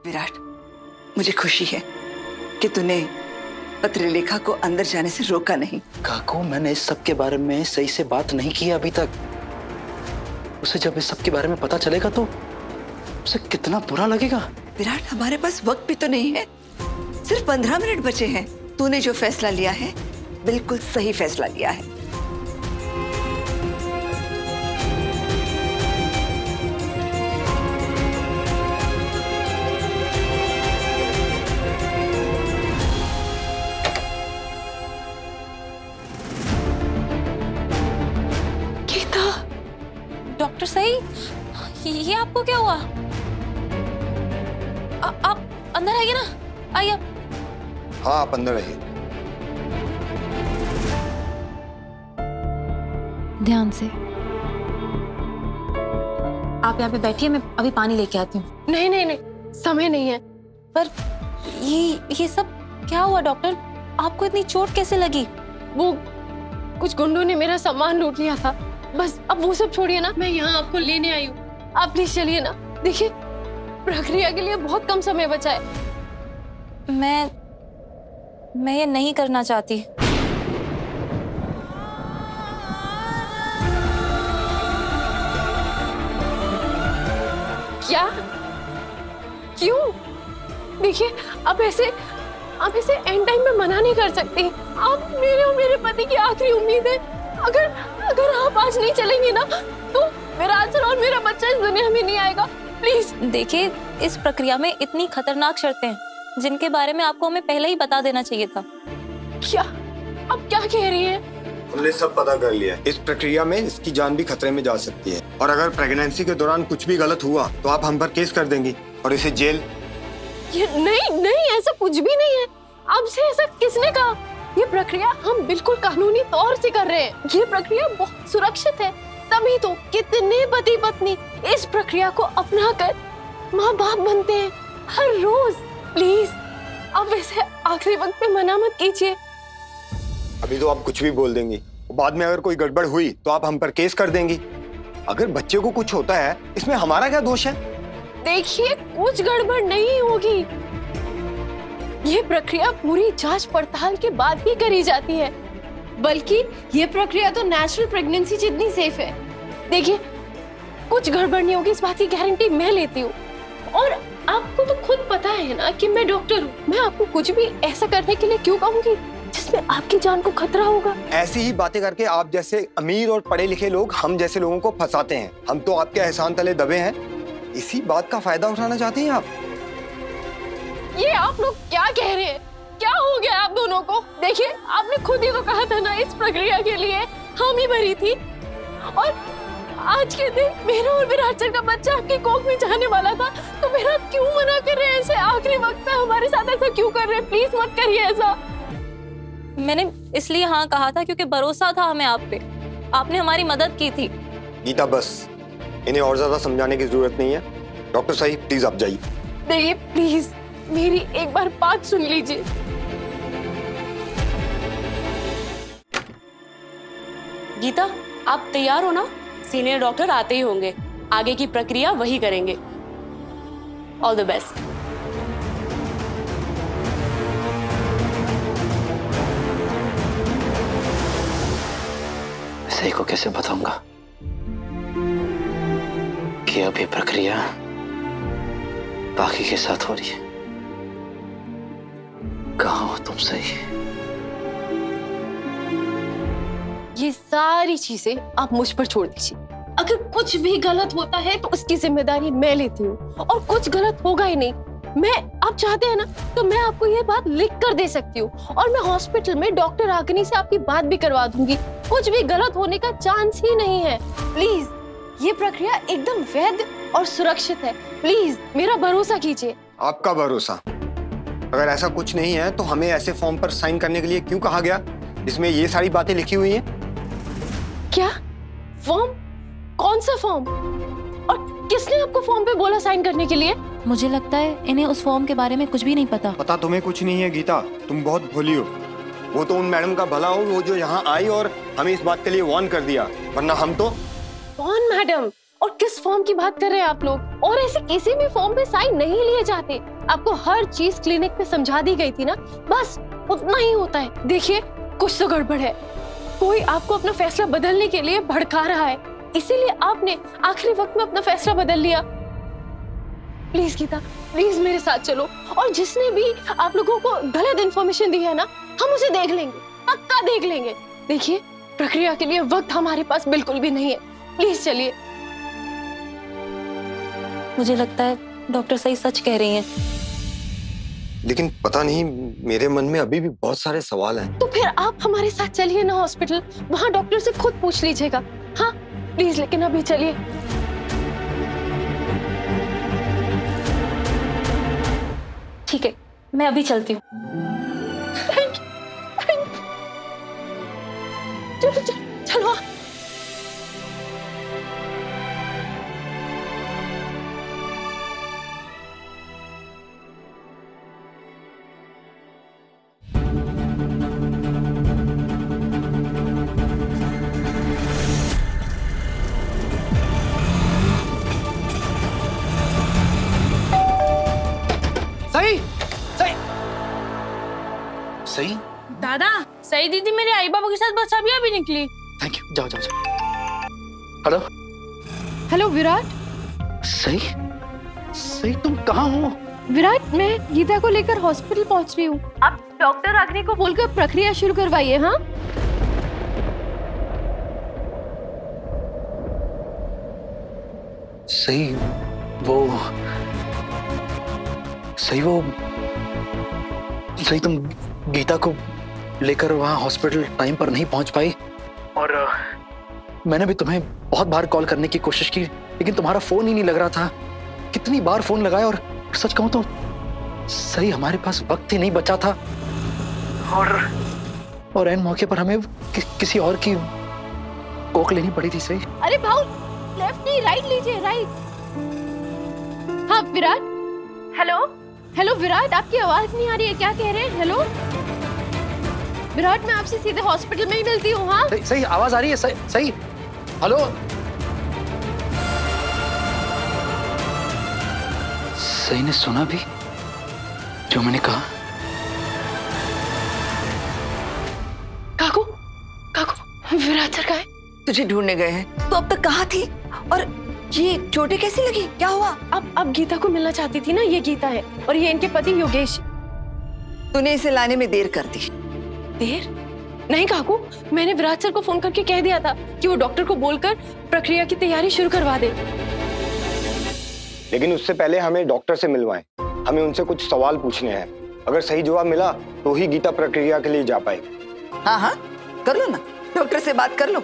विराट, मुझे खुशी है कि तूने पत्रलेखा को अंदर जाने से रोका नहीं। काकू, मैंने इस सब के बारे में सही से बात नहीं की अभी तक। उसे जब इस सब के बारे में पता चलेगा तो उसे कितना बुरा लगेगा। विराट, हमारे पास वक्त भी तो नहीं है, सिर्फ 15 मिनट बचे हैं। तूने जो फैसला लिया है बिल्कुल सही फैसला लिया है। डॉक्टर सही, ये आपको क्या हुआ? आप अंदर आइए ना, आइए आप। हाँ, आप अंदर आइए। ध्यान से। आप यहाँ पे बैठिए, मैं अभी पानी लेके आती हूँ। नहीं नहीं नहीं, समय नहीं है। पर ये सब क्या हुआ डॉक्टर? आपको इतनी चोट कैसे लगी? वो कुछ गुंडों ने मेरा सामान लूट लिया था। बस अब वो सब छोड़िए ना, मैं यहाँ आपको लेने आई हूँ। आप प्लीज चलिए ना। देखिए, प्रक्रिया के लिए बहुत कम समय बचा है। मैं ये नहीं करना चाहती। क्या? क्यों? देखिए, आप ऐसे एंड टाइम में मना नहीं कर सकती। आप मेरे और मेरे पति की आखिरी उम्मीद है। अगर आप आज नहीं चलेंगे ना तो मेरा आचर और मेरा बच्चा इस दुनिया में नहीं आएगा। प्लीज। देखिए, इस प्रक्रिया में इतनी खतरनाक शर्तें हैं जिनके बारे में आपको हमें पहले ही बता देना चाहिए था। क्या? आप क्या कह रही हैं? हमने सब पता कर लिया। इस प्रक्रिया में इसकी जान भी खतरे में जा सकती है, और अगर प्रेगनेंसी के दौरान कुछ भी गलत हुआ तो आप हम पर केस कर देंगी और इसे जेल। ये नहीं, ऐसा कुछ भी नहीं है। आपसे ऐसा किसने कहा? ये प्रक्रिया हम बिल्कुल कानूनी तौर से कर रहे हैं। ये प्रक्रिया बहुत सुरक्षित है, तभी तो कितने पति पत्नी इस प्रक्रिया को अपनाकर माँ बाप बनते हैं हर रोज। प्लीज, अब ऐसे आखिरी वक्त पे मना मत कीजिए। अभी तो आप कुछ भी बोल देंगी, बाद में अगर कोई गड़बड़ हुई तो आप हम पर केस कर देंगी। अगर बच्चे को कुछ होता है, इसमें हमारा क्या दोष है? देखिए, कुछ गड़बड़ नहीं होगी। ये प्रक्रिया पूरी जांच पड़ताल के बाद ही करी जाती है, बल्कि ये प्रक्रिया तो नेचुरल प्रेगनेंसी जितनी सेफ है। देखिए, कुछ गड़बड़ नहीं होगी, इस बात की गारंटी मैं लेती हूँ। और आपको तो खुद पता है ना कि मैं डॉक्टर हूँ। मैं आपको कुछ भी ऐसा करने के लिए क्यों कहूँगी जिसमें आपकी जान को खतरा होगा। ऐसी ही बातें करके आप जैसे अमीर और पढ़े लिखे लोग हम जैसे लोगों को फंसाते हैं। हम तो आपके एहसान तले दबे हैं। इसी बात का फायदा उठाना चाहते हैं आप। ये आप लोग क्या कह रहे हैं? क्या हो गया आप दोनों को? देखिए, आपने खुद ही तो कहा था ना, इस प्रक्रिया के लिए हम ही भरी थी। और आज के दिन मेरा और विराट सर का बच्चा आपकी कोख में जाने वाला था, तो मेरा क्यों मना कर रहे हैं? ऐसे आखिरी वक्त पे हमारे साथ ऐसा क्यों कर रहे हैं? प्लीज मत करिए ऐसा। मैंने इसलिए हाँ कहा था क्योंकि भरोसा था हमें आप पे। आपने हमारी मदद की थी। गीता, बस इन्हें और ज्यादा समझाने की जरूरत नहीं है। डॉक्टर साहिब, प्लीज आप जाइए। देखिए, प्लीज मेरी एक बार बात सुन लीजिए। गीता, आप तैयार हो ना? सीनियर डॉक्टर आते ही होंगे, आगे की प्रक्रिया वही करेंगे। All the best. सही को कैसे बताऊंगा कि अब ये प्रक्रिया बाकी के साथ हो रही है। कहाँ हो तुम सही? ये सारी चीजें आप मुझ पर छोड़ दीजिए। अगर कुछ भी गलत होता है तो उसकी जिम्मेदारी मैं लेती हूँ, और कुछ गलत होगा ही नहीं। मैं, आप चाहते हैं ना तो मैं आपको ये बात लिख कर दे सकती हूँ, और मैं हॉस्पिटल में डॉक्टर रागिनी से आपकी बात भी करवा दूंगी। कुछ भी गलत होने का चांस ही नहीं है। प्लीज, ये प्रक्रिया एकदम वैध और सुरक्षित है। प्लीज मेरा भरोसा कीजिए। आपका भरोसा? अगर ऐसा कुछ नहीं है तो हमें ऐसे फॉर्म पर साइन करने के लिए क्यों कहा गया जिसमें ये सारी बातें लिखी हुई हैं? क्या फॉर्म? कौन सा फॉर्म? और किसने आपको फॉर्म पे बोला साइन करने के लिए? मुझे लगता है इन्हें उस फॉर्म के बारे में कुछ भी नहीं पता। पता तुम्हें कुछ नहीं है गीता, तुम बहुत भोली हो। वो तो उन मैडम का भला हो, वो जो यहाँ आई और हमें इस बात के लिए वार्न कर दिया, वरना हम तो। कौन मैडम और किस फॉर्म की बात कर रहे हैं आप लोग? और ऐसे किसी भी फॉर्म पे साइन नहीं लिए जाते। आपको हर चीज क्लिनिक पे समझा दी गई थी ना, बस उतना ही होता है। देखिए कुछ तो गड़बड़ है, कोई आपको अपना फैसला बदलने के लिए भड़का रहा है, इसीलिए आपने आखिरी वक्त में अपना फैसला बदल लिया। प्लीज गीता, प्लीज मेरे साथ चलो, और जिसने भी आप लोगों को गलत इन्फॉर्मेशन दी है ना, हम उसे देख लेंगे, पक्का देख लेंगे। देखिए प्रक्रिया के लिए वक्त हमारे पास बिल्कुल भी नहीं है, प्लीज चलिए। मुझे लगता है डॉक्टर सही सच कह रही हैं। लेकिन पता नहीं, मेरे मन में अभी भी बहुत सारे सवाल हैं। तो फिर आप हमारे साथ चलिए ना हॉस्पिटल, वहाँ डॉक्टर से खुद पूछ लीजिएगा। हाँ प्लीज, लेकिन अभी चलिए। ठीक है, मैं अभी चलती हूँ। चलो चलो चलो। सही सही सही। दादा, सही दीदी मेरे आई बाबा के साथ बस अभी निकली। थैंक यू, जाओ जाओ जाओ। Hello hello Virat. सही सही, तुम कहाँ हो? विराट, मैं गीता को लेकर हॉस्पिटल पहुंच रही हूँ। आप डॉक्टर अग्नि को बोलकर प्रक्रिया शुरू करवाइए। हाँ सही, सही तुम गीता को लेकर वहां हॉस्पिटल टाइम पर नहीं पहुंच पाई, और मैंने भी तुम्हें बहुत बार कॉल करने की कोशिश की, लेकिन तुम्हारा फोन ही नहीं लग रहा था। कितनी बार फोन लगाया, और सच कहूं तो सही हमारे पास वक्त ही नहीं बचा था, और ऐन मौके पर हमें किसी और की कोक लेनी पड़ी थी। सही, अरे भाऊ, लेफ्ट नहीं राइट लीजिए, राइट। हाँ विराट। हेलो हेलो विराट, आपकी आवाज नहीं आ रही है, क्या कह रहे हैं? हेलो विराट, मैं आपसे सीधे हॉस्पिटल में ही मिलती हूँ। हाँ सही आवाज आ रही है। सही हेलो। सही ने सुना भी जो मैंने कहा? काकू, काकू, विराट सर कहाँ है? तुझे ढूंढने गए हैं। तो अब तक कहाँ थी? और ये चोटें कैसी लगी? क्या हुआ? अब गीता को मिलना चाहती थी ना। ये गीता है और ये इनके पति योगेश। तूने इसे लाने में देर कर दी। देर नहीं काकू, मैंने विराट सर को फोन करके कह दिया था कि वो डॉक्टर को बोलकर प्रक्रिया की तैयारी शुरू करवा दे। लेकिन उससे पहले हमें डॉक्टर से मिलवाएं। हमें उनसे कुछ सवाल पूछने हैं। अगर सही जवाब मिला तो ही गीता प्रक्रिया के लिए जा पाएगी। हाँ हाँ, कर लो ना, डॉक्टर से बात कर लो।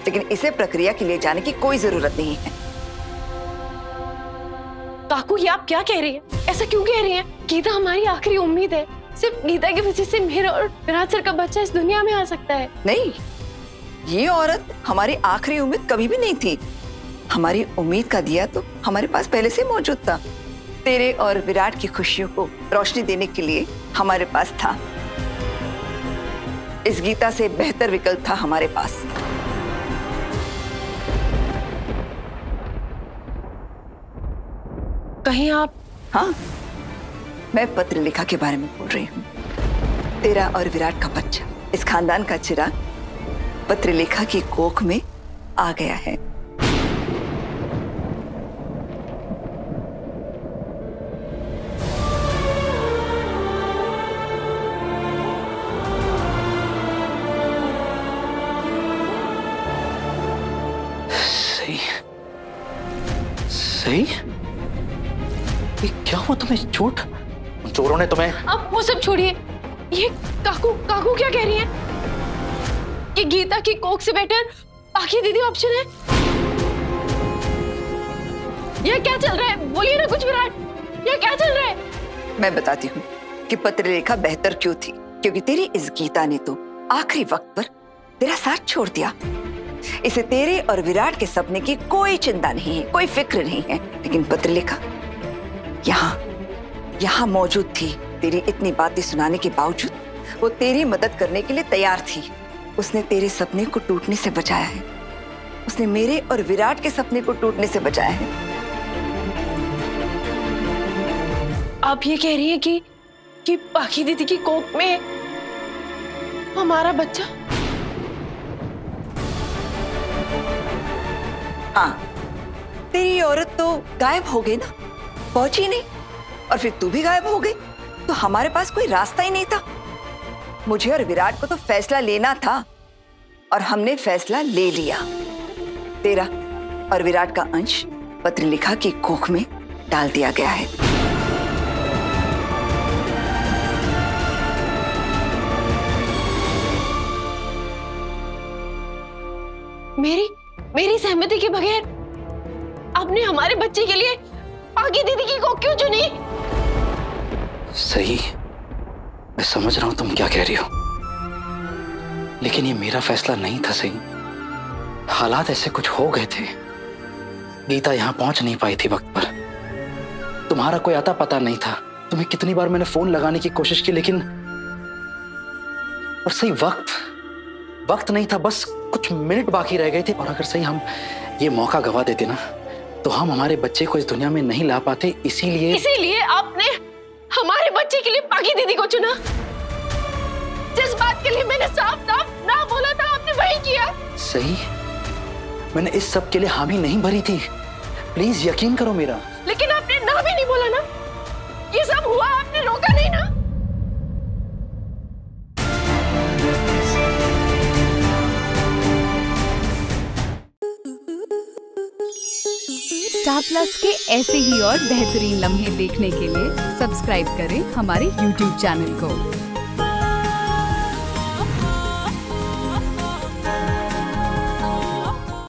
लेकिन इसे प्रक्रिया के लिए जाने की कोई जरूरत नहीं है। काकू, ये आप क्या कह रही हैं? ऐसा क्यों कह रही हैं? गीता हमारी आखिरी उम्मीद है। सिर्फ गीता की वजह से मेरा और विराट सर का बच्चा इस दुनिया में आ सकता है। नहीं, ये औरत हमारी आखिरी उम्मीद कभी भी नहीं थी। हमारी उम्मीद का दिया तो हमारे पास पहले से मौजूद था। तेरे और विराट की खुशियों को रोशनी देने के लिए हमारे पास था। इस गीता से बेहतर विकल्प था हमारे पास। कहीं आप? हाँ, मैं पत्रलेखा के बारे में बोल रही हूँ। तेरा और विराट का बच्चा, इस खानदान का चिराग पत्रलेखा की कोख में आ गया है। सही, ये क्या हुआ तुम्हें? चोट? चोरों ने तुम्हें? अब वो सब छोड़िए। ये काकू क्या कह रही हैं? कि गीता की कोक से बेटर बाकी दीदी ऑप्शन है? ये क्या चल रहा है? बोलिए ना कुछ विराट, ये क्या चल रहा है? मैं बताती हूँ कि पत्रलेखा बेहतर क्यों थी। क्योंकि तेरी इस गीता ने तो आखिरी वक्त पर तेरा साथ छोड़ दिया। इसे तेरे और विराट के सपने की कोई चिंता नहीं है, कोई फिक्र नहीं है। लेकिन पत्रलेखा यहाँ मौजूद थी। तेरी इतनी बातें सुनाने के बावजूद वो तेरी मदद करने के लिए तैयार थी। उसने तेरे सपने को टूटने से बचाया है। उसने मेरे और विराट के सपने को टूटने से बचाया है। आप ये कह रही हैं कि पाखी दीदी की कोख में हमारा बच्चा? हाँ, तेरी औरत तो गायब हो गई ना, पहुंची नहीं, और फिर तू भी गायब हो गई, तो हमारे पास कोई रास्ता ही नहीं था। मुझे और विराट को तो फैसला लेना था और हमने फैसला ले लिया। तेरा और विराट का अंश पत्रलेखा की कोख में डाल दिया गया है। मेरी सहमति के बगैर आपने हमारे बच्चे के लिए पाखी दीदी की कोख क्यों चुनी? सही, मैं समझ रहा हूं तुम क्या कह रही हो, लेकिन ये मेरा फैसला नहीं था। सही, हालात ऐसे कुछ हो गए थे। गीता यहां पहुंच नहीं पाई थी वक्त पर, तुम्हारा कोई आता पता नहीं था। तुम्हें कितनी बार मैंने फोन लगाने की कोशिश की, लेकिन और सही वक्त नहीं था, बस कुछ मिनट बाकी रह गए थे। और अगर सही हम ये मौका गवा देते ना, तो हम हमारे बच्चे को इस दुनिया में नहीं ला पाते। इसीलिए आपने हमारे बच्चे के लिए पाखी दीदी को चुना। जिस बात के लिए मैंने साफ ना बोला था, आपने वही किया। सही, मैंने इस सब के लिए हामी नहीं भरी थी, प्लीज यकीन करो मेरा। लेकिन आपने ना भी नहीं बोला ना, ये सब हुआ, आपने रोका नहीं ना। स्टार प्लस के ऐसे ही और बेहतरीन लम्हे देखने के लिए सब्सक्राइब करें हमारे YouTube चैनल को।